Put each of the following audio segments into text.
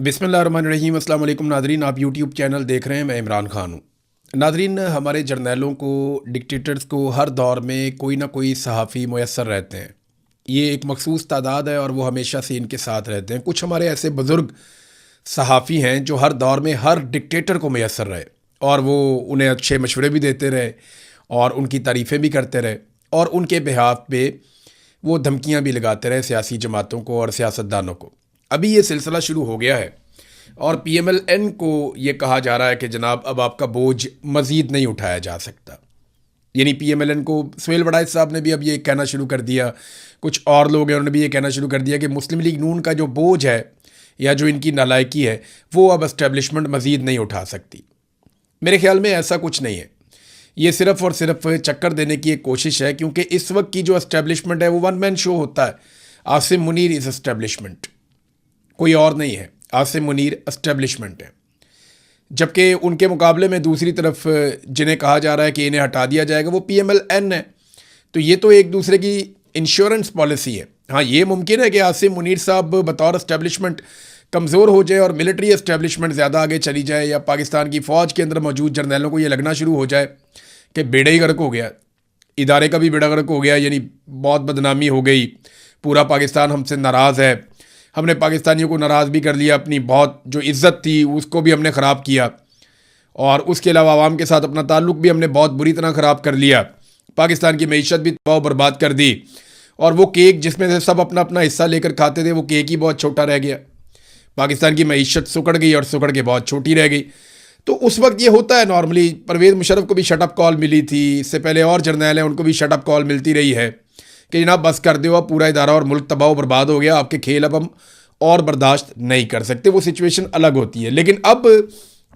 बिस्मिल्लाहिर्रहमानिर्रहीम। अस्सलाम वालेकुम नाज़रीन, आप यूट्यूब चैनल देख रहे हैं। मैं इमरान खान हूँ। नाज़रीन, हमारे जर्नैलों को, डिक्टेटर्स को हर दौर में कोई ना कोई सहाफ़ी मुयस्सर रहते हैं। ये एक मखसूस तादाद है और वो हमेशा से इनके साथ रहते हैं। कुछ हमारे ऐसे बुज़ुर्ग सहाफ़ी हैं जो हर दौर में हर डिक्टेटर को मुयस्सर रहे और वो उन्हें अच्छे मशवरे भी देते रहे और उनकी तारीफ़ें भी करते रहे और उनके बिहाफ़ पे वो धमकियाँ भी लगाते रहे सियासी जमातों को और सियासतदानों को। अभी ये सिलसिला शुरू हो गया है और पीएमएलएन को ये कहा जा रहा है कि जनाब अब आपका बोझ मज़ीद नहीं उठाया जा सकता। यानी पीएमएलएन को सुहेल वड़ाइच साहब ने भी अब ये कहना शुरू कर दिया, कुछ और लोग हैं उन्होंने भी ये कहना शुरू कर दिया कि मुस्लिम लीग नून का जो बोझ है या जो इनकी नालायकी है वो अब एस्टेब्लिशमेंट मज़ीद नहीं उठा सकती। मेरे ख्याल में ऐसा कुछ नहीं है। ये सिर्फ़ और सिर्फ चक्कर देने की एक कोशिश है, क्योंकि इस वक्त की जो एस्टेब्लिशमेंट है वो वन मैन शो होता है। आसिम मुनीर इज़ एस्टेब्लिशमेंट, कोई और नहीं है। आसिम मुनीर एस्टेब्लिशमेंट है, जबकि उनके मुकाबले में दूसरी तरफ जिन्हें कहा जा रहा है कि इन्हें हटा दिया जाएगा वो पीएमएलएन है। तो ये तो एक दूसरे की इंश्योरेंस पॉलिसी है। हाँ, ये मुमकिन है कि आसिम मुनीर साहब बतौर एस्टेब्लिशमेंट कमज़ोर हो जाए और मिलिट्री एस्टेब्लिशमेंट ज़्यादा आगे चली जाए, या पाकिस्तान की फ़ौज के अंदर मौजूद जर्नैलों को ये लगना शुरू हो जाए कि बेड़ा ही गर्क हो गया, इदारे का भी बेड़ा गर्क हो गया, यानी बहुत बदनामी हो गई, पूरा पाकिस्तान हमसे नाराज़ है, हमने पाकिस्तानियों को नाराज़ भी कर लिया, अपनी बहुत जो इज़्ज़त थी उसको भी हमने ख़राब किया और उसके अलावा आवाम के साथ अपना ताल्लुक़ भी हमने बहुत बुरी तरह ख़राब कर लिया, पाकिस्तान की मईशत भी तबाह बर्बाद कर दी और वो केक जिसमें से सब अपना अपना हिस्सा लेकर खाते थे वो केक ही बहुत छोटा रह गया। पाकिस्तान की मईशत सुकड़ गई और सुकड़ के बहुत छोटी रह गई। तो उस वक्त ये होता है नॉर्मली। परवेज़ मुशर्रफ को भी शटअप कॉल मिली थी, इससे पहले और जर्नैल हैं उनको भी शटअप कॉल मिलती रही है कि जनाब बस कर दो, अब पूरा इदारा और मुल्क तबाह बर्बाद हो गया, आपके खेल अब हम और बर्दाश्त नहीं कर सकते। वो सिचुएशन अलग होती है। लेकिन अब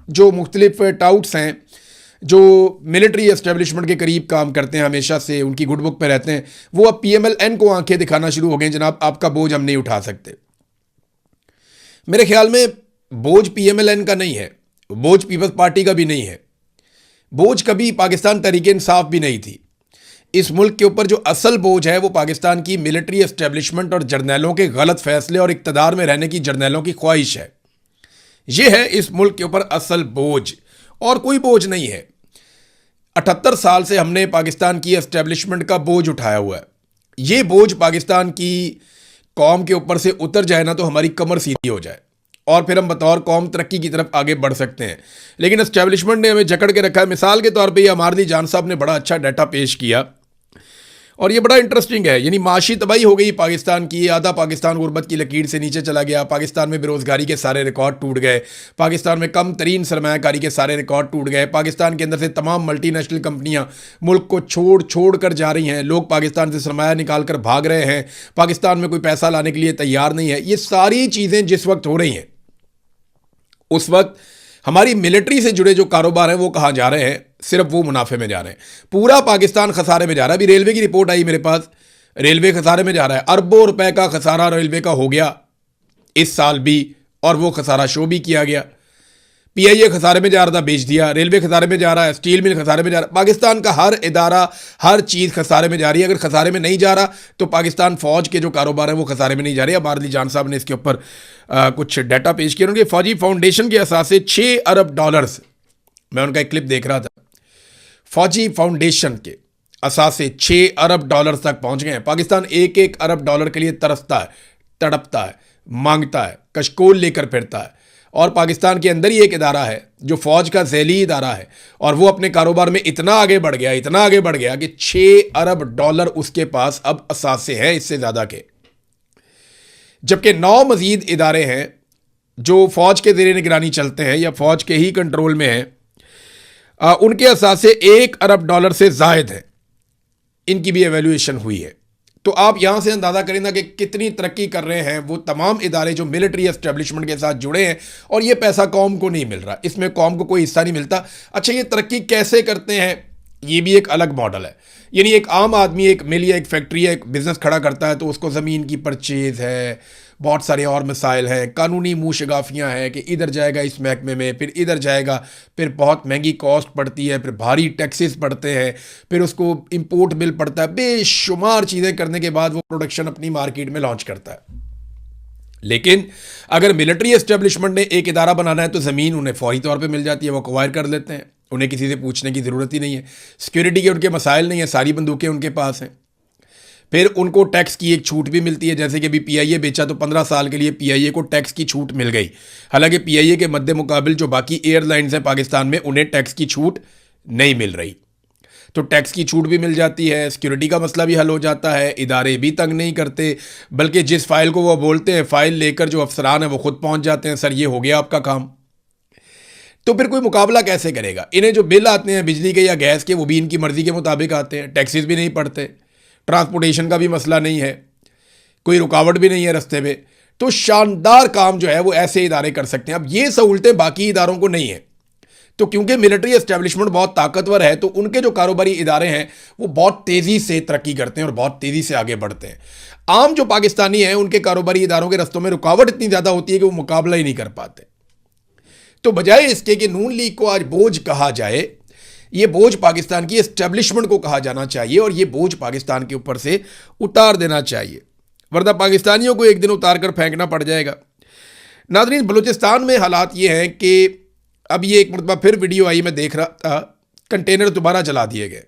जो मुख्तलिफ टाउट्स हैं जो मिलिट्री एस्टेब्लिशमेंट के करीब काम करते हैं, हमेशा से उनकी गुड बुक पे रहते हैं, वो अब पीएमएलएन को आंखें दिखाना शुरू हो गए, जनाब आपका बोझ हम नहीं उठा सकते। मेरे ख्याल में बोझ पीएमएलएन का नहीं है, बोझ पीपल्स पार्टी का भी नहीं है, बोझ कभी पाकिस्तान तहरीक इंसाफ भी नहीं थी। इस मुल्क के ऊपर जो असल बोझ है वो पाकिस्तान की मिलिट्री एस्टेब्लिशमेंट और जर्नैलों के गलत फैसले और इक़्तिदार में रहने की जर्नैलों की ख्वाहिश है। ये है इस मुल्क के ऊपर असल बोझ, और कोई बोझ नहीं है। 78 साल से हमने पाकिस्तान की एस्टेब्लिशमेंट का बोझ उठाया हुआ है। ये बोझ पाकिस्तान की कौम के ऊपर से उतर जाए ना तो हमारी कमर सीधी हो जाए और फिर हम बतौर कौम तरक्की की तरफ आगे बढ़ सकते हैं। लेकिन एस्टेब्लिशमेंट ने हमें जकड़ के रखा है। मिसाल के तौर पे ये अमारदी जान साहब ने बड़ा अच्छा डाटा पेश किया और ये बड़ा इंटरेस्टिंग है। यानी माशी तबाही हो गई पाकिस्तान की, आधा पाकिस्तान गुर्बत की लकीर से नीचे चला गया, पाकिस्तान में बेरोज़गारी के सारे रिकॉर्ड टूट गए, पाकिस्तान में कम तरीन सरमायाकारी के सारे रिकॉर्ड टूट गए, पाकिस्तान के अंदर से तमाम मल्टीनेशनल कंपनियां मुल्क को छोड़ कर जा रही हैं, लोग पाकिस्तान से सरमाया निकाल कर भाग रहे हैं, पाकिस्तान में कोई पैसा लाने के लिए तैयार नहीं है। ये सारी चीज़ें जिस वक्त हो रही हैं उस वक्त हमारी मिलिट्री से जुड़े जो कारोबार हैं वो कहाँ जा रहे हैं? सिर्फ वो मुनाफे में जा रहे हैं। पूरा पाकिस्तान खसारे में जा रहा है। अभी रेलवे की रिपोर्ट आई मेरे पास, रेलवे खसारे में जा रहा है। अरबों रुपए का खसारा रेलवे का हो गया इस साल भी, और वो खसारा शो भी किया गया। पीआईए खसारे में जा रहा था, बेच दिया। रेलवे खसारे में जा रहा है, स्टील मिल खसारे में जा रहा है। पाकिस्तान का हर इदारा, हर चीज़ खसारे में जा रही है। अगर खसारे में नहीं जा रहा तो पाकिस्तान फ़ौज के जो कारोबार हैं वो खसारे में नहीं जा रहे। अब आरली जान साहब ने इसके ऊपर कुछ डाटा पेश किया। उनके फ़ौजी फाउंडेशन के असासे $6 अरब, मैं उनका एक क्लिप देख रहा था, फ़ौजी फाउंडेशन के असासे $6 अरब तक पहुँच गए हैं। पाकिस्तान $1 अरब के लिए तरसता है, तड़पता है, मांगता है, कशकोल लेकर फिरता है। और पाकिस्तान के अंदर ही एक इदारा है जो फ़ौज का ज़ैली इदारा है और वो अपने कारोबार में इतना आगे बढ़ गया कि $6 अरब उसके पास अब असासे हैं, इससे ज़्यादा के। जबकि 9 मज़ीद इदारे हैं जो फ़ौज के ज़ेरे निगरानी चलते हैं या फ़ौज के ही कंट्रोल में हैं, उनके असासे $1 अरब से ज़ायद हैं। इनकी भी एवेल्यूएशन हुई है। तो आप यहाँ से अंदाज़ा करें ना कि कितनी तरक्की कर रहे हैं वो तमाम इदारे जो मिलिट्री एस्टेब्लिशमेंट के साथ जुड़े हैं, और ये पैसा कौम को नहीं मिल रहा, इसमें कौम को कोई हिस्सा नहीं मिलता। अच्छा, ये तरक्की कैसे करते हैं ये भी एक अलग मॉडल है। यानी एक आम आदमी एक मिल या एक फैक्ट्री या एक बिज़नेस खड़ा करता है तो उसको ज़मीन की परचेज़ है, बहुत सारे और मसाइल हैं, कानूनी मुँह शगाफियाँ हैं कि इधर जाएगा इस महकमे में, फिर इधर जाएगा, फिर बहुत महंगी कॉस्ट पड़ती है, फिर भारी टैक्सेस पड़ते हैं, फिर उसको इंपोर्ट बिल पड़ता है, बेशुमार चीज़ें करने के बाद वो प्रोडक्शन अपनी मार्केट में लॉन्च करता है। लेकिन अगर मिलिट्री एस्टेब्लिशमेंट ने एक इदारा बनाना है तो ज़मीन उन्हें फौरी तौर पे मिल जाती है, वो एक्वायर कर लेते हैं, उन्हें किसी से पूछने की ज़रूरत ही नहीं है। सिक्योरिटी के उनके मसाइल नहीं है, सारी बंदूकें उनके पास हैं। फिर उनको टैक्स की एक छूट भी मिलती है, जैसे कि अभी पीआईए बेचा तो 15 साल के लिए पीआईए को टैक्स की छूट मिल गई। हालांकि पीआईए के मद्दे मुकाबिल जो बाकी एयरलाइंस हैं पाकिस्तान में उन्हें टैक्स की छूट नहीं मिल रही, तो टैक्स की छूट भी मिल जाती है, सिक्योरिटी का मसला भी हल हो जाता है, इदारे भी तंग नहीं करते, बल्कि जिस फाइल को वो बोलते हैं फाइल लेकर जो अफसरान है वो खुद पहुंच जाते हैं, सर ये हो गया आपका काम। तो फिर कोई मुकाबला कैसे करेगा? इन्हें जो बिल आते हैं बिजली के या गैस के वो भी इनकी मर्जी के मुताबिक आते हैं, टैक्सेस भी नहीं पड़ते, ट्रांसपोर्टेशन का भी मसला नहीं है, कोई रुकावट भी नहीं है रास्ते में। तो शानदार काम जो है वो ऐसे इदारे कर सकते हैं। अब ये सहूलतें बाकी इदारों को नहीं है, तो क्योंकि मिलिट्री एस्टेब्लिशमेंट बहुत ताकतवर है तो उनके जो कारोबारी इदारे हैं वो बहुत तेज़ी से तरक्की करते हैं और बहुत तेज़ी से आगे बढ़ते हैं। आम जो पाकिस्तानी हैं उनके कारोबारी इदारों के रस्तों में रुकावट इतनी ज़्यादा होती है कि वो मुकाबला ही नहीं कर पाते। तो बजाय इसके कि नून लीग को आज बोझ कहा जाए, ये बोझ पाकिस्तान की एस्टेब्लिशमेंट को कहा जाना चाहिए और ये बोझ पाकिस्तान के ऊपर से उतार देना चाहिए, वरना पाकिस्तानियों को एक दिन उतार कर फेंकना पड़ जाएगा। नाज़रीन, बलूचिस्तान में हालात ये हैं कि अब ये एक मरतबा फिर वीडियो आई, मैं देख रहा था, कंटेनर दोबारा चला दिए गए।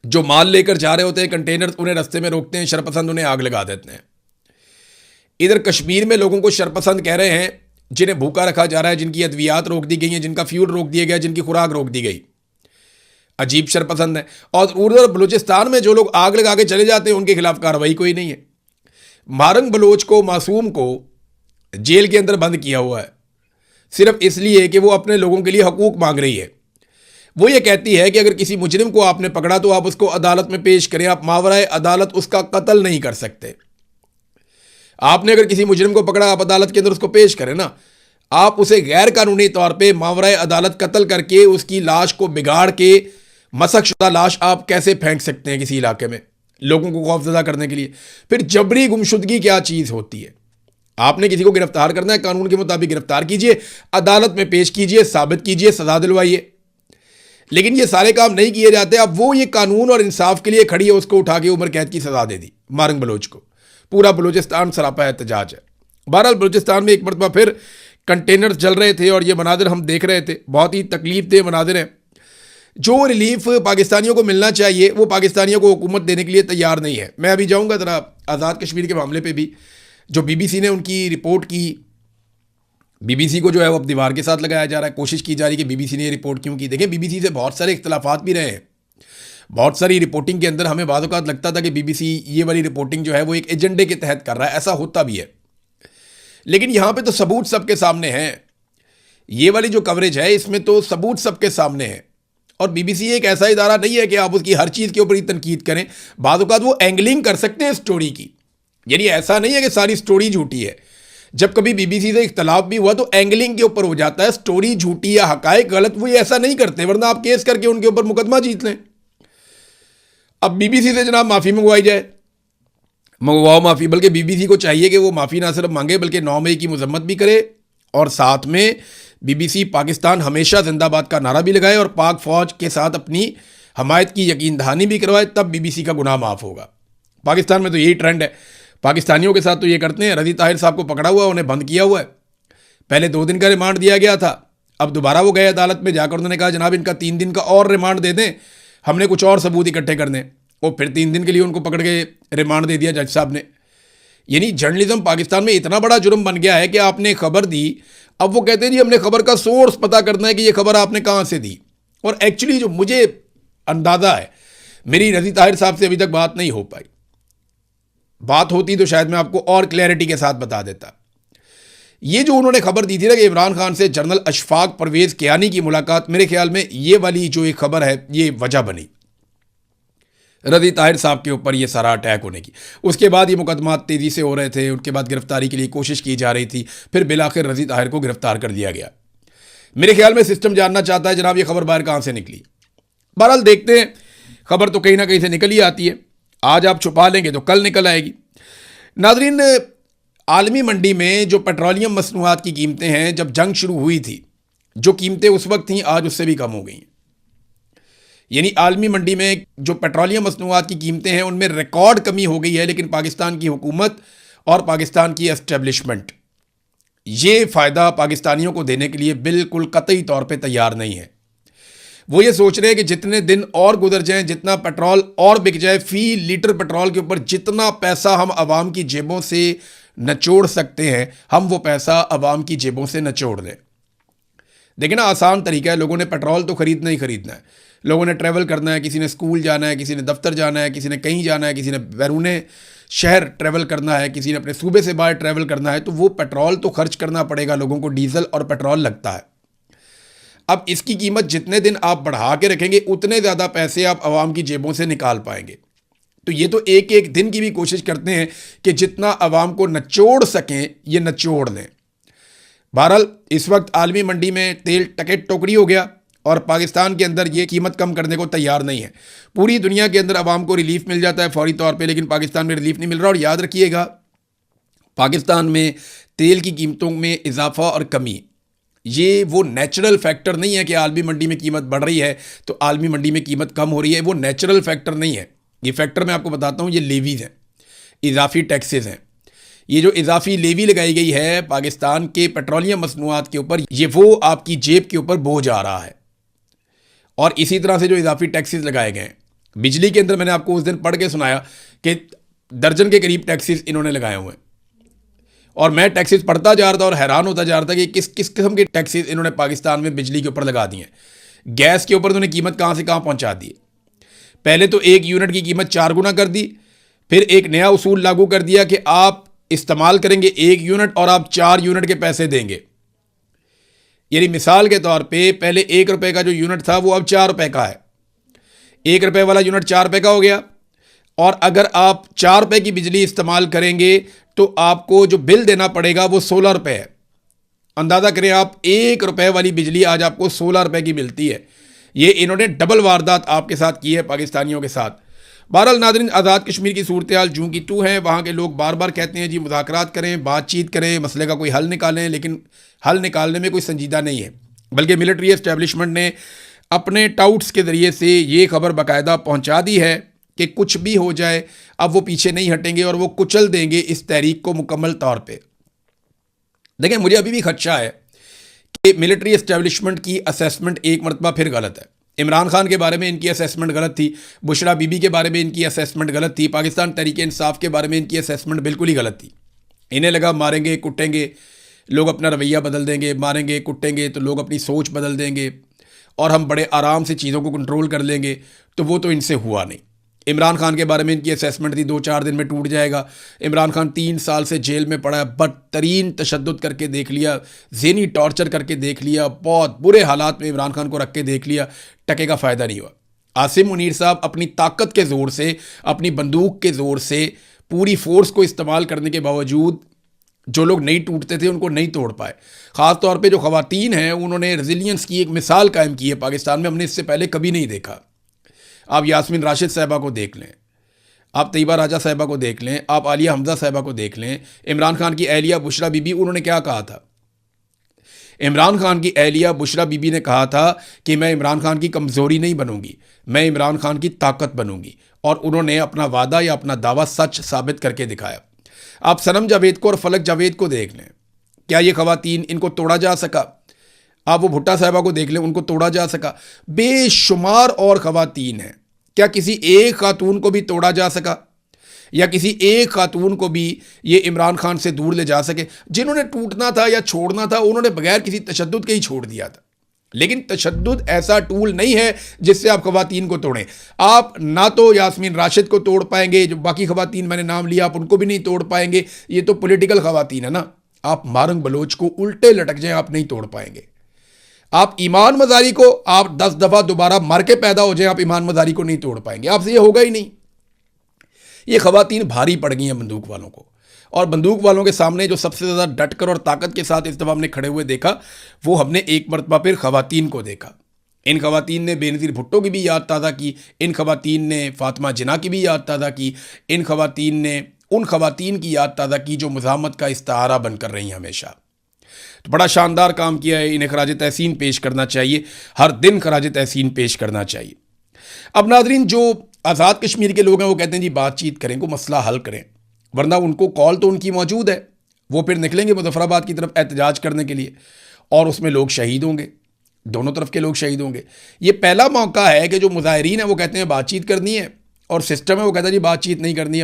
जो माल लेकर जा रहे होते हैं कंटेनर उन्हें रास्ते में रोकते हैं, शरपसंद उन्हें आग लगा देते हैं। इधर कश्मीर में लोगों को शरपसंद कह रहे हैं जिन्हें भूखा रखा जा रहा है, जिनकी अद्वियात रोक दी गई हैं, जिनका फ्यूल रोक दिया गया, जिनकी खुराक रोक दी गई। अजीब शरपसंद है। और उधर बलूचिस्तान में जो लोग आग लगा के चले जाते हैं उनके खिलाफ कार्रवाई कोई नहीं है। मारंग बलोच को, मासूम को जेल के अंदर बंद किया हुआ है सिर्फ इसलिए कि वो अपने लोगों के लिए हकूक मांग रही है। वो ये कहती है कि अगर किसी मुजरिम को आपने पकड़ा तो आप उसको अदालत में पेश करें, आप मावराए अदालत उसका कत्ल नहीं कर सकते। आपने अगर किसी मुजरिम को पकड़ा आप अदालत के अंदर उसको पेश करें ना, आप उसे गैर कानूनी तौर पे मावराए अदालत कत्ल करके उसकी लाश को बिगाड़ के, मसकशुदा लाश आप कैसे फेंक सकते हैं किसी इलाके में लोगों को खौफजदा करने के लिए? फिर जबरी गुमशुदगी क्या चीज़ होती है? आपने किसी को गिरफ्तार करना है, कानून के मुताबिक गिरफ्तार कीजिए, अदालत में पेश कीजिए, साबित कीजिए, सजा दिलवाइए। लेकिन ये सारे काम नहीं किए जाते। अब वो ये कानून और इंसाफ के लिए खड़ी है, उसको उठा के उम्र कैद की सजा दे दी मारंग बलोच को। पूरा बलूचिस्तान सरापा एहतजाज है। बहरहाल बलूचिस्तान में एक मरतबा फिर कंटेनर चल रहे थे और ये मनाजिर हम देख रहे थे, बहुत ही तकलीफ दे मनाजिर हैं। जो रिलीफ पाकिस्तानियों को मिलना चाहिए वो पाकिस्तानियों को हुकूमत देने के लिए तैयार नहीं है। मैं अभी जाऊँगा ज़रा आज़ाद कश्मीर के मामले पर भी, जो बीबीसी ने उनकी रिपोर्ट की, बीबीसी को जो है वो अब दीवार के साथ लगाया जा रहा है। कोशिश की जा रही है कि बीबीसी ने ये रिपोर्ट क्यों की। देखें, बीबीसी से बहुत सारे इख्तलाफात भी रहे हैं। बहुत सारी रिपोर्टिंग के अंदर हमें बाद औक़ात लगता था कि बीबीसी ये वाली रिपोर्टिंग जो है वो एक एजेंडे के तहत कर रहा है, ऐसा होता भी है। लेकिन यहाँ पे तो सबूत सबके सामने हैं। ये वाली जो कवरेज है इसमें तो सबूत सबके सामने है। और बीबीसी एक ऐसा इदारा नहीं है कि आप उसकी हर चीज़ के ऊपर ही तनकीद करें। बाद औक़ात वो एंगलिंग कर सकते हैं स्टोरी की, यानी ऐसा नहीं है कि सारी स्टोरी झूठी है। जब कभी बीबीसी से इख्तलाफ भी हुआ तो एंगलिंग के ऊपर हो जाता है, स्टोरी झूठी या हकायक गलत, वो ये ऐसा नहीं करते, वरना आप केस करके उनके ऊपर मुकदमा जीत लें। अब बीबीसी से जनाब माफ़ी मंगवाई जाए, मंगवाओ माफ़ी। बल्कि बीबीसी को चाहिए कि वो माफ़ी ना सिर्फ मांगे बल्कि 9 मई की मजम्मत भी करे और साथ में बीबीसी पाकिस्तान हमेशा जिंदाबाद का नारा भी लगाए और पाक फ़ौज के साथ अपनी हमायत की यकीन दहानी भी करवाए, तब बीबीसी का गुनाह माफ़ होगा। पाकिस्तान में तो यही ट्रेंड है। पाकिस्तानियों के साथ तो ये करते हैं। रज़ी ताहिर साहब को पकड़ा हुआ, उन्हें बंद किया हुआ है। पहले 2 दिन का रिमांड दिया गया था, अब दोबारा वो गए अदालत में जाकर, उन्होंने कहा जनाब इनका 3 दिन का और रिमांड दे दें, हमने कुछ और सबूत इकट्ठे करने। और फिर 3 दिन के लिए उनको पकड़ के रिमांड दे दिया जज साहब ने। यानी जर्नलिज्म पाकिस्तान में इतना बड़ा जुर्म बन गया है कि आपने खबर दी, अब वो कहते हैं जी हमने खबर का सोर्स पता करना है कि ये खबर आपने कहाँ से दी। और एक्चुअली जो मुझे अंदाज़ा है, मेरी रज़ी ताहिर साहब से अभी तक बात नहीं हो पाई। बात होती तो शायद मैं आपको और क्लैरिटी के साथ बता देता। ये जो उन्होंने खबर दी थी ना कि इमरान खान से जनरल अशफाक परवेज़ कियानी की मुलाकात, मेरे ख्याल में ये वाली जो एक खबर है ये वजह बनी रज़ी ताहिर साहब के ऊपर ये सारा अटैक होने की। उसके बाद ये मुकदमा तेज़ी से हो रहे थे, उनके बाद गिरफ्तारी के लिए कोशिश की जा रही थी, फिर बिलाखिर रज़ी ताहिर को गिरफ्तार कर दिया गया। मेरे ख्याल में सिस्टम जानना चाहता है जनाब ये खबर बाहर कहाँ से निकली। बहरहाल देखते हैं, खबर तो कहीं ना कहीं से निकल ही आती है। आज आप छुपा लेंगे तो कल निकल आएगी। नाज़रीन, आलमी मंडी में जो पेट्रोलियम मसनूआत की कीमतें हैं, जब जंग शुरू हुई थी जो कीमतें उस वक्त थीं आज उससे भी कम हो गई हैं। यानी आलमी मंडी में जो पेट्रोलियम मसनूआत की कीमतें हैं उनमें रिकॉर्ड कमी हो गई है, लेकिन पाकिस्तान की हुकूमत और पाकिस्तान की एस्टेब्लिशमेंट ये फ़ायदा पाकिस्तानियों को देने के लिए बिल्कुल कतई तौर पे तैयार नहीं है। वो ये सोच रहे हैं कि जितने दिन और गुजर जाएं, जितना पेट्रोल और बिक जाए, फ़ी लीटर पेट्रोल के ऊपर जितना पैसा हम आवाम की जेबों से निचोड़ सकते हैं, हम वो पैसा आवाम की जेबों से निचोड़ दें। देखिए ना, आसान तरीका है। लोगों ने पेट्रोल तो ख़रीदना ही ख़रीदना है, लोगों ने ट्रैवल करना है, किसी ने स्कूल जाना है, किसी ने दफ्तर जाना है, किसी ने कहीं जाना है, किसी ने बैरून शहर ट्रैवल करना है, किसी ने अपने सूबे से बाहर ट्रैवल करना है, तो वो पेट्रोल तो खर्च करना पड़ेगा लोगों को। डीजल और पेट्रोल लगता है। अब इसकी कीमत जितने दिन आप बढ़ा के रखेंगे उतने ज़्यादा पैसे आप आवाम की जेबों से निकाल पाएंगे। तो ये तो एक एक दिन की भी कोशिश करते हैं कि जितना आवाम को निचोड़ सकें ये निचोड़ लें। बहरहाल इस वक्त आलमी मंडी में तेल टके टोकरी हो गया और पाकिस्तान के अंदर ये कीमत कम करने को तैयार नहीं है। पूरी दुनिया के अंदर आवाम को रिलीफ मिल जाता है फौरी तौर पे, लेकिन पाकिस्तान में रिलीफ नहीं मिल रहा। और याद रखिएगा, पाकिस्तान में तेल की कीमतों में इजाफा और कमी ये वो नेचुरल फैक्टर नहीं है कि आलमी मंडी में कीमत बढ़ रही है तो आलमी मंडी में कीमत कम हो रही है। वो नेचुरल फैक्टर नहीं है। ये फैक्टर मैं आपको बताता हूँ, ये लेवीज़ हैं, इजाफी टैक्सेस हैं। ये जो इजाफी लेवी लगाई गई है पाकिस्तान के पेट्रोलियम मसनूआत के ऊपर, ये वो आपकी जेब के ऊपर बोझ आ रहा है। और इसी तरह से जो इजाफी टैक्सेस लगाए गए हैं, बिजली के अंदर मैंने आपको उस दिन पढ़ के सुनाया कि दर्जन के करीब टैक्सेस इन्होंने लगाए हुए हैं। और मैं टैक्सेस पढ़ता जा रहा था और हैरान होता जा रहा था कि किस किस किस्म के टैक्सेस इन्होंने पाकिस्तान में बिजली के ऊपर लगा दिए हैं। गैस के ऊपर उन्होंने कीमत कहाँ से कहाँ पहुँचा दी। पहले तो 1 यूनिट की कीमत 4 गुना कर दी, फिर एक नया उसूल लागू कर दिया कि आप इस्तेमाल करेंगे 1 यूनिट और आप 4 यूनिट के पैसे देंगे। यानी मिसाल के तौर पे पहले 1 रुपये का जो यूनिट था वो अब 4 रुपये का है। 1 रुपये वाला यूनिट 4 रुपये का हो गया। और अगर आप 4 रुपये की बिजली इस्तेमाल करेंगे तो आपको जो बिल देना पड़ेगा वो 16 रुपये है। अंदाज़ा करें आप, 1 रुपये वाली बिजली आज आपको 16 रुपये की मिलती है। ये इन्होंने डबल वारदात आपके साथ की है पाकिस्तानियों के साथ। बहरहाल नाज़रीन, आज़ाद कश्मीर की सूरत हाल जूं की तू है। वहाँ के लोग बार बार कहते हैं जी मुज़ाकरात करें, बातचीत करें, मसले का कोई हल निकालें, लेकिन हल निकालने में कोई संजीदा नहीं है। बल्कि मिलिट्री एस्टेब्लिशमेंट ने अपने टाउट्स के ज़रिए से ये खबर बाकायदा पहुँचा दी है कि कुछ भी हो जाए अब वो पीछे नहीं हटेंगे और वो कुचल देंगे इस तहरीक को मुकम्मल तौर पे। देखें, मुझे अभी भी खदशा है कि मिलिट्री एस्टेब्लिशमेंट की असेसमेंट एक मरतबा फिर गलत है। इमरान खान के बारे में इनकी असेसमेंट गलत थी, बुशरा बीबी के बारे में इनकी असेसमेंट गलत थी, पाकिस्तान तहरीक इंसाफ के बारे में इनकी असेसमेंट बिल्कुल ही गलत थी। इन्हें लगा मारेंगे कुटेंगे लोग अपना रवैया बदल देंगे, मारेंगे कुटेंगे तो लोग अपनी सोच बदल देंगे और हम बड़े आराम से चीज़ों को कंट्रोल कर लेंगे। तो वो तो इनसे हुआ नहीं। इमरान खान के बारे में इनकी असेसमेंट थी 2-4 दिन में टूट जाएगा। इमरान खान 3 साल से जेल में पड़ा है, बदतरीन तशद्दुद करके देख लिया, ज़हनी टॉर्चर करके देख लिया, बहुत बुरे हालात में इमरान खान को रख के देख लिया, टके का फ़ायदा नहीं हुआ। आसिम मुनीर साहब अपनी ताकत के ज़ोर से, अपनी बंदूक के ज़ोर से, पूरी फोर्स को इस्तेमाल करने के बावजूद जो लोग नहीं टूटते थे उनको नहीं तोड़ पाए। ख़ास तौर पे जो ख़वातीन हैं उन्होंने रेजिलियंस की एक मिसाल कायम की है पाकिस्तान में, हमने इससे पहले कभी नहीं देखा। आप यास्मीन राशिद साहिबा को देख लें, आप तैयबा राजा साहिबा को देख लें, आप आलिया हमजा साहिबा को देख लें, इमरान खान की अहलिया बुशरा बीबी, उन्होंने क्या कहा था? इमरान खान की अहलिया बुशरा बीबी ने कहा था कि मैं इमरान खान की कमज़ोरी नहीं बनूंगी, मैं इमरान खान की ताकत बनूंगी। और उन्होंने अपना वादा या अपना दावा सच साबित करके दिखाया। आप सनम जावेद को और फलक जावेद को देख लें, क्या ये ख़वातीन, इनको तोड़ा जा सका? आप वो भुट्टा साहिबा को देख लें, उनको तोड़ा जा सका? बेशुमार और ख़वातीन हैं, क्या किसी एक खातून को भी तोड़ा जा सका? या किसी एक खातून को भी ये इमरान खान से दूर ले जा सके? जिन्होंने टूटना था या छोड़ना था उन्होंने बगैर किसी तशद्दुद के ही छोड़ दिया था। लेकिन तशद्दुद ऐसा टूल नहीं है जिससे आप ख़वातीन को तोड़ें। आप ना तो यास्मीन राशिद को तोड़ पाएंगे, जो बाकी ख़वातीन मैंने नाम लिया आप उनको भी नहीं तोड़ पाएंगे। ये तो पॉलिटिकल ख़वातीन है ना। आप मारंग बलोच को उल्टे लटक जाएं, आप नहीं तोड़ पाएंगे। आप ईमान मजारी को, आप 10 दफ़ा दोबारा मर के पैदा हो जाएं, आप ईमान मजारी को नहीं तोड़ पाएंगे। आपसे ये होगा ही नहीं। ये ख़वातीन भारी पड़ गई हैं बंदूक वालों को, और बंदूक वालों के सामने जो सबसे ज़्यादा डटकर और ताकत के साथ इस दफ़ा हमने खड़े हुए देखा वो हमने एक मरतबा फिर ख़वातीन को देखा। इन ख़वातीन ने बेनज़ीर भुट्टो की भी याद ताज़ा की, इन ख़वातीन ने फ़ातिमा जिन्ना की भी याद ताज़ा की, इन ख़वातीन ने उन ख़वातीन की याद ताज़ा की जो मुज़ाहमत का इस्तारा बनकर रही हमेशा। तो बड़ा शानदार काम किया है, इन्हें खराज तहसीन पेश करना चाहिए, हर दिन खराज तहसीन पेश करना चाहिए। अब नाज़रीन, जो आज़ाद कश्मीर के लोग हैं वो कहते हैं जी बातचीत करें, को मसला हल करें। वरना उनको कॉल तो उनकी मौजूद है, वो फिर निकलेंगे मुजफ्फराबाद की तरफ एहतजाज करने के लिए और उसमें लोग शहीद होंगे, दोनों तरफ के लोग शहीद होंगे। ये पहला मौका है कि जो मुजाहिरीन है वो कहते हैं बातचीत करनी है और सिस्टम है वो कहता है जी बातचीत नहीं करनी,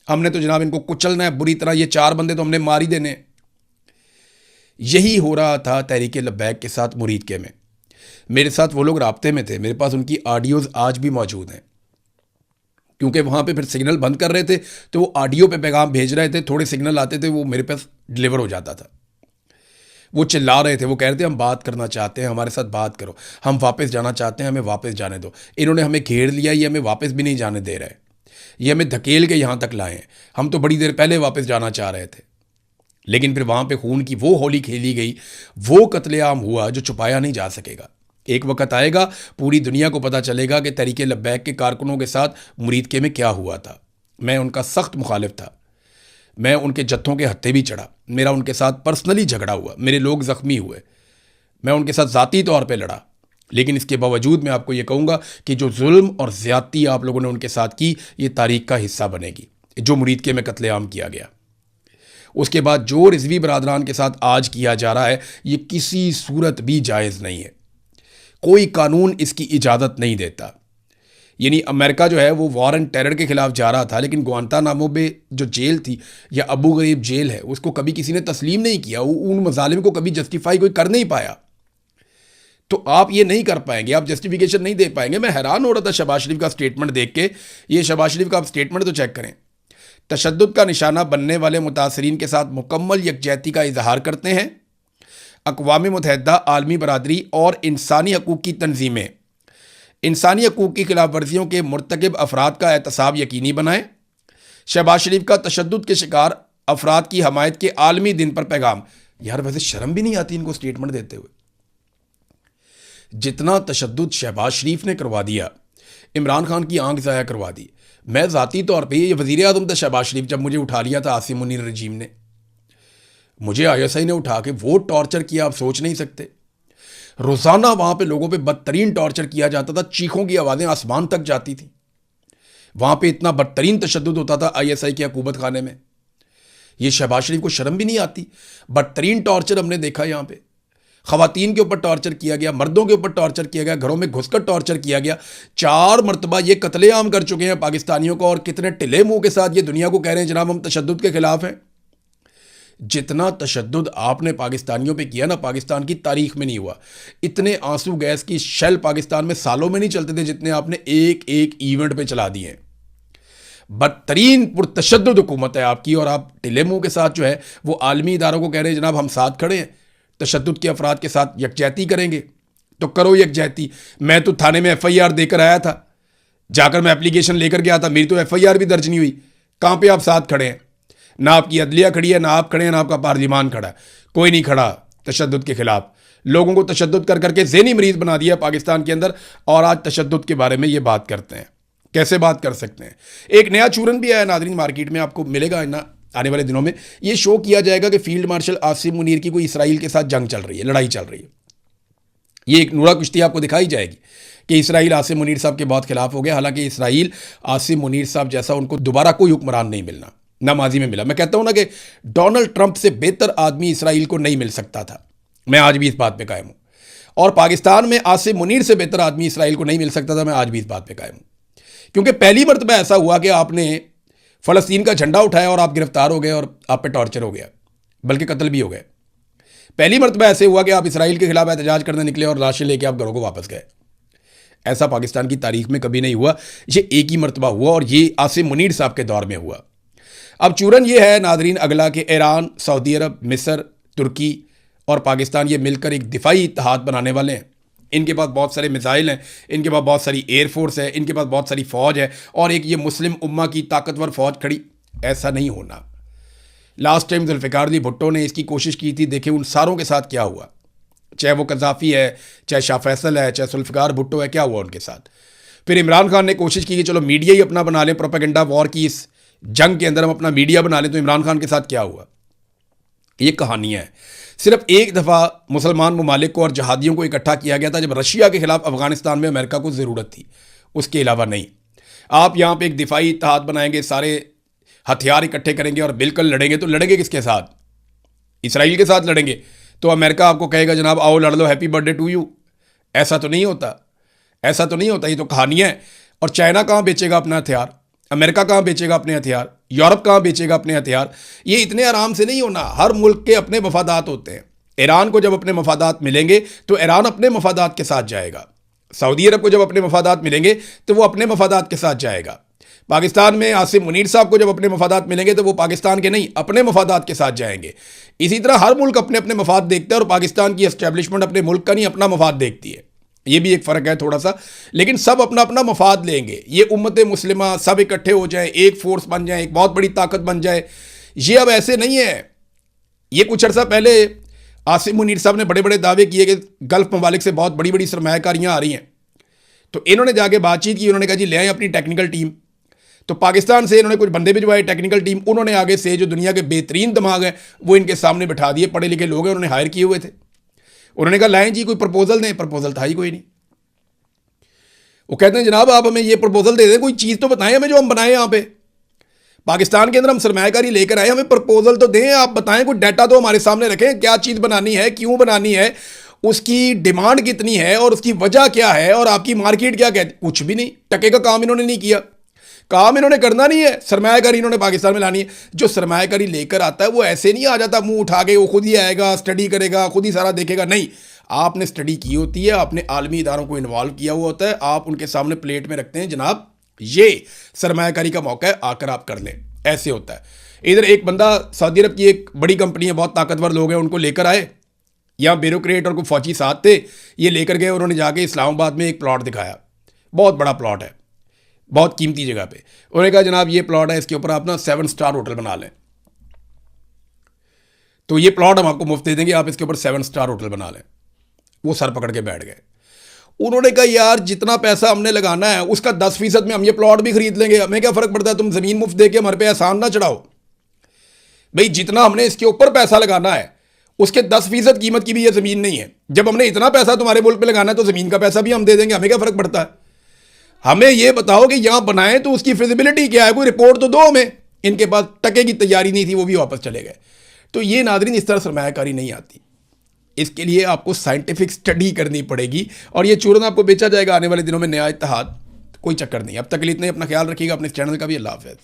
हमने तो जनाब इनको कुचलना है बुरी तरह, ये 4 बंदे तो हमने मार ही देने हैं। यही हो रहा था तहरीक लब्बैक के साथ मुरीद के में। मेरे साथ वो लोग राब्ते में थे, मेरे पास उनकी ऑडियोज़ आज भी मौजूद हैं, क्योंकि वहाँ पे फिर सिग्नल बंद कर रहे थे तो वो ऑडियो पे पैगाम भेज रहे थे, थोड़े सिग्नल आते थे वो मेरे पास डिलीवर हो जाता था। वो चिल्ला रहे थे, वो कह रहे थे हम बात करना चाहते हैं, हमारे साथ बात करो, हम वापस जाना चाहते हैं, हमें वापस जाने दो। इन्होंने हमें घेर लिया, ये हमें वापस भी नहीं जाने दे रहे, ये हमें धकेल के यहाँ तक लाए हैं, हम तो बड़ी देर पहले वापस जाना चाह रहे थे। लेकिन फिर वहाँ पे खून की वो होली खेली गई, वो कत्लेआम हुआ जो छुपाया नहीं जा सकेगा। एक वक्त आएगा पूरी दुनिया को पता चलेगा कि तहरीक लब्बैक के कारकुनों के साथ मुरीद के में क्या हुआ था। मैं उनका सख्त मुखालिफ था, मैं उनके जत्थों के हत्थे भी चढ़ा, मेरा उनके साथ पर्सनली झगड़ा हुआ, मेरे लोग ज़ख्मी हुए, मैं उनके साथ ज़ाती तौर पे लड़ा। लेकिन इसके बावजूद मैं आपको ये कहूँगा कि जो जुल्म और ज़्यादती आप लोगों ने उनके साथ की, ये तारीख़ का हिस्सा बनेगी। जो मुरीद के में कत्लेआम किया गया, उसके बाद जो रिजवी बरादरान के साथ आज किया जा रहा है, ये किसी सूरत भी जायज़ नहीं है, कोई कानून इसकी इजाज़त नहीं देता। यानी अमेरिका जो है वो वॉर एंड टेरर के खिलाफ जा रहा था, लेकिन ग्वांतानामो बे जो जेल थी या अबू गरीब जेल है, उसको कभी किसी ने तस्लीम नहीं किया, उन मजालिम को कभी जस्टिफाई कोई कर नहीं पाया। तो आप ये नहीं कर पाएंगे, आप जस्टिफिकेशन नहीं दे पाएंगे। मैं हैरान हो रहा था शहबाज शरीफ का स्टेटमेंट देख के। ये शहबाज शरीफ का आप स्टेटमेंट तो चेक करें। तशद्दुद का निशाना बनने वाले मुतासरीन के साथ मुकम्मल यकजहती का इजहार करते हैं। अक़वाम मुत्तहिदा, आलमी बरादरी और इंसानी हकूक़ की तंजीमें इंसानी हकूक़ की खिलाफ वर्जियों के मुर्तकिब अफराद का एहतसाब यकीनी बनाएं। शहबाज शरीफ का तशद्दुद के शिकार अफराद की हमायत के आलमी दिन पर पैगाम। यार वैसे शर्म भी नहीं आती इनको स्टेटमेंट देते हुए। जितना तशद्दुद शहबाज शरीफ ने करवा दिया, इमरान खान की आंख ज़ाया करवा दी। मैं ज़ाती तौर पर, ये वज़ीर आज़म था शहबाज शरीफ, जब मुझे उठा लिया था आसिम मुनीर रजीम ने, मुझे ISI ने उठा के वो टॉर्चर किया, आप सोच नहीं सकते। रोज़ाना वहाँ पे लोगों पे बदतरीन टॉर्चर किया जाता था, चीखों की आवाज़ें आसमान तक जाती थी। वहाँ पे इतना बदतरीन तशद्दुद होता था ISI के हुकूमत खाने में। ये शहबाज शरीफ को शर्म भी नहीं आती। बदतरीन टॉर्चर हमने देखा यहाँ पे, ख़वातीन के ऊपर टॉर्चर किया गया, मर्दों के ऊपर टॉर्चर किया गया, घरों में घुसकर टॉर्चर किया गया। 4 मरतबा ये कत्लेआम कर चुके हैं पाकिस्तानियों को, और कितने टिले मुँह के साथ ये दुनिया को कह रहे हैं जनाब हम तशद्दुद के खिलाफ हैं। जितना तशद्दुद आपने पाकिस्तानियों पे किया ना, पाकिस्तान की तारीख में नहीं हुआ। इतने आंसू गैस की शेल पाकिस्तान में सालों में नहीं चलते थे जितने आपने एक एक इवेंट पे चला दिए। बदतरीन पुरतशद्दुद हुकूमत है आपकी, और आप टिले मुँह के साथ जो है वो आलमी इदारों को कह रहे हैं जनाब हम साथ खड़े हैं, तशद्दुद के अफराद के साथ यकजहती करेंगे। तो करो यकजहती। मैं तो थाने में FIR देकर आया था, जाकर मैं एप्लीकेशन लेकर गया था, मेरी तो FIR भी दर्ज नहीं हुई। कहाँ पे आप साथ खड़े हैं? ना आपकी अदलिया खड़ी है, ना आप खड़े हैं, ना आपका पार्लिमान खड़ा है, कोई नहीं खड़ा तशद्दुद के खिलाफ। लोगों को तशद्दुद कर करके ज़हनी मरीज़ बना दिया पाकिस्तान के अंदर, और आज तशद्दुद के बारे में ये बात करते हैं। कैसे बात कर सकते हैं? एक नया चूरन भी आया नाज़रीन, मार्केट में आपको मिलेगा ना आने वाले दिनों में। ये शो किया जाएगा कि फील्ड मार्शल आसिम मुनीर की कोई इसराइल के साथ जंग चल रही है, लड़ाई चल रही है। ये एक नूरा कुश्ती आपको दिखाई जाएगी कि इसराइल आसिम मुनीर साहब के बहुत खिलाफ हो गया। हालांकि इसराइल आसिम मुनीर साहब जैसा उनको दोबारा कोई हुक्मरान नहीं मिलना, ना माजी में मिला। मैं कहता हूं ना कि डोनाल्ड ट्रंप से बेहतर आदमी इसराइल को नहीं मिल सकता था, मैं आज भी इस बात पे कायम हूं। और पाकिस्तान में आसिम मुनीर से बेहतर आदमी इसराइल को नहीं मिल सकता था, मैं आज भी इस बात पे कायम हूं। क्योंकि पहली मरतबा ऐसा हुआ कि आपने फ़लस्तीन का झंडा उठाया और आप गिरफ्तार हो गए और आप पे टॉर्चर हो गया, बल्कि कत्ल भी हो गए। पहली मरतबा ऐसे हुआ कि आप इसराइल के खिलाफ एहतजाज करने निकले और लाशें लेके आप घरों को वापस गए। ऐसा पाकिस्तान की तारीख में कभी नहीं हुआ। ये एक ही मरतबा हुआ, और ये आसिम मुनीर साहब के दौर में हुआ। अब चूरन ये है नाजरीन अगला कि ईरान, सऊदी अरब, मिस्र, तुर्की और पाकिस्तान ये मिलकर एक दिफाई इत्तेहाद बनाने वाले हैं। इनके पास बहुत सारे मिसाइल हैं, इनके पास बहुत सारी एयरफोर्स है, इनके पास बहुत सारी फ़ौज है, और एक ये मुस्लिम उम्मा की ताकतवर फ़ौज खड़ी। ऐसा नहीं होना। लास्ट टाइम जुल्फ़िकार अली भुट्टो ने इसकी कोशिश की थी, देखें उन सारों के साथ क्या हुआ। चाहे वो कज़ाफ़ी है, चाहे शाह फैसल है, चाहे जुल्फ़िकार भुट्टो है, क्या हुआ उनके साथ। फिर इमरान खान ने कोशिश की कि चलो मीडिया ही अपना बना लें, प्रोपेगेंडा वॉर की इस जंग के अंदर हम अपना मीडिया बना लें। तो इमरान खान के साथ क्या हुआ? ये कहानियाँ हैं। सिर्फ एक दफ़ा मुसलमान ममालिक को और जहादियों को इकट्ठा किया गया था जब रशिया के खिलाफ अफगानिस्तान में अमेरिका को ज़रूरत थी, उसके अलावा नहीं। आप यहाँ पे एक दिफाई इत्तेहाद बनाएंगे, सारे हथियार इकट्ठे करेंगे और बिल्कुल लड़ेंगे, तो लड़ेंगे किसके साथ? इसराइल के साथ लड़ेंगे। तो अमेरिका आपको कहेगा जनाब आओ लड़ लो, हैप्पी बर्थडे टू यू। ऐसा तो नहीं होता, ऐसा तो नहीं होता, ये तो कहानियाँ हैं। और चाइना कहाँ बेचेगा अपना हथियार? अमेरिका कहाँ बेचेगा अपने हथियार? यूरोप कहाँ बेचेगा अपने हथियार? ये इतने आराम से नहीं होना। हर मुल्क के अपने मफादात होते हैं। ईरान को जब अपने मफादात मिलेंगे तो ईरान अपने मफादात के साथ जाएगा। सऊदी अरब को जब अपने मफादात मिलेंगे तो वो अपने मफादात के साथ जाएगा। पाकिस्तान में आसिम मुनीर साहब को जब अपने मफादात मिलेंगे तो वो पाकिस्तान के नहीं, अपने मफादात के साथ जाएंगे। इसी तरह हर मुल्क अपने अपने मफाद देखता है और पाकिस्तान की एस्टेब्लिशमेंट अपने मुल्क का नहीं, अपना मफाद देखती है। ये भी एक फ़र्क है थोड़ा सा, लेकिन सब अपना अपना मफाद लेंगे। ये उम्मत मुस्लिमा सब इकट्ठे हो जाएं, एक फोर्स बन जाए, एक बहुत बड़ी ताकत बन जाए, ये अब ऐसे नहीं है। ये कुछ अर्सा पहले आसिम मुनीर साहब ने बड़े बड़े दावे किए कि गल्फ़ ममालिक से बहुत बड़ी बड़ी सरमायाकारियाँ आ रही हैं, तो इन्होंने जाके बातचीत की, उन्होंने कहा जी ले आए अपनी टेक्निकल टीम। तो पाकिस्तान से इन्होंने कुछ बंदे भिजवाए टेक्निकल टीम, उन्होंने आगे से जो दुनिया के बेहतरीन दिमाग हैं वो इनके सामने बिठा दिए, पढ़े लिखे लोग हैं, उन्होंने हायर किए हुए थे। उन्होंने कहा लाएं जी कोई प्रपोजल दें, प्रपोजल था ही कोई नहीं। वो कहते हैं जनाब आप हमें ये प्रपोजल दे दें, कोई चीज़ तो बताएं हमें जो हम बनाएं। यहाँ पे पाकिस्तान के अंदर हम सरमायाकारी लेकर आए, हमें प्रपोजल तो दें, आप बताएं, कोई डाटा तो हमारे सामने रखें, क्या चीज़ बनानी है, क्यों बनानी है, उसकी डिमांड कितनी है और उसकी वजह क्या है और आपकी मार्केट क्या कहती। कुछ भी नहीं, टके का काम इन्होंने नहीं किया। काम इन्होंने करना नहीं है, सरमायाकारी इन्होंने पाकिस्तान में लानी है। जो सरमायाकारी लेकर आता है वो ऐसे नहीं आ जाता मुंह उठा के, वो खुद ही आएगा, स्टडी करेगा, खुद ही सारा देखेगा। नहीं, आपने स्टडी की होती है, आपने आलमी इदारों को इन्वॉल्व किया हुआ होता है, आप उनके सामने प्लेट में रखते हैं जनाब ये सरमायाकारी का मौका है, आकर आप कर लें। ऐसे होता है। इधर एक बंदा सऊदी अरब की एक बड़ी कंपनी है, बहुत ताकतवर लोग हैं, उनको लेकर आए, यहाँ ब्यूरोक्रेट और कोई फौजी साथ थे, ये लेकर गए, उन्होंने जाके इस्लामाबाद में एक प्लॉट दिखाया, बहुत बड़ा प्लॉट है, बहुत कीमती जगह पे। उन्होंने कहा जनाब ये प्लॉट है, इसके ऊपर आप ना 7 स्टार होटल बना लें, तो ये प्लॉट हम आपको मुफ्त दे देंगे, आप इसके ऊपर 7 स्टार होटल बना लें। वो सर पकड़ के बैठ गए। उन्होंने कहा यार जितना पैसा हमने लगाना है उसका 10% में हम ये प्लॉट भी खरीद लेंगे, हमें क्या फ़र्क पड़ता है, तुम ज़मीन मुफ्त दे के हमारे पे एहसान ना चढ़ाओ। भाई जितना हमने इसके ऊपर पैसा लगाना है उसके 10% कीमत की भी ये ज़मीन नहीं है। जब हमने इतना पैसा तुम्हारे मुल्क पे लगाना है तो ज़मीन का पैसा भी हम दे देंगे, हमें क्या फ़र्क पड़ता है। हमें ये बताओ कि यहाँ बनाए तो उसकी फिजिबिलिटी क्या है, कोई रिपोर्ट तो दो हमें। इनके पास टके की तैयारी नहीं थी, वो भी वापस चले गए। तो ये नादरीन इस तरह सरमायाकारी नहीं आती, इसके लिए आपको साइंटिफिक स्टडी करनी पड़ेगी और ये चूरन आपको बेचा जाएगा आने वाले दिनों में नया इत्तेहाद। कोई चक्कर नहीं। अब तक के लिए इतना ही, अपना ख्याल रखिएगा, अपने चैनल का भी। अल्लाह हाफ़िज़।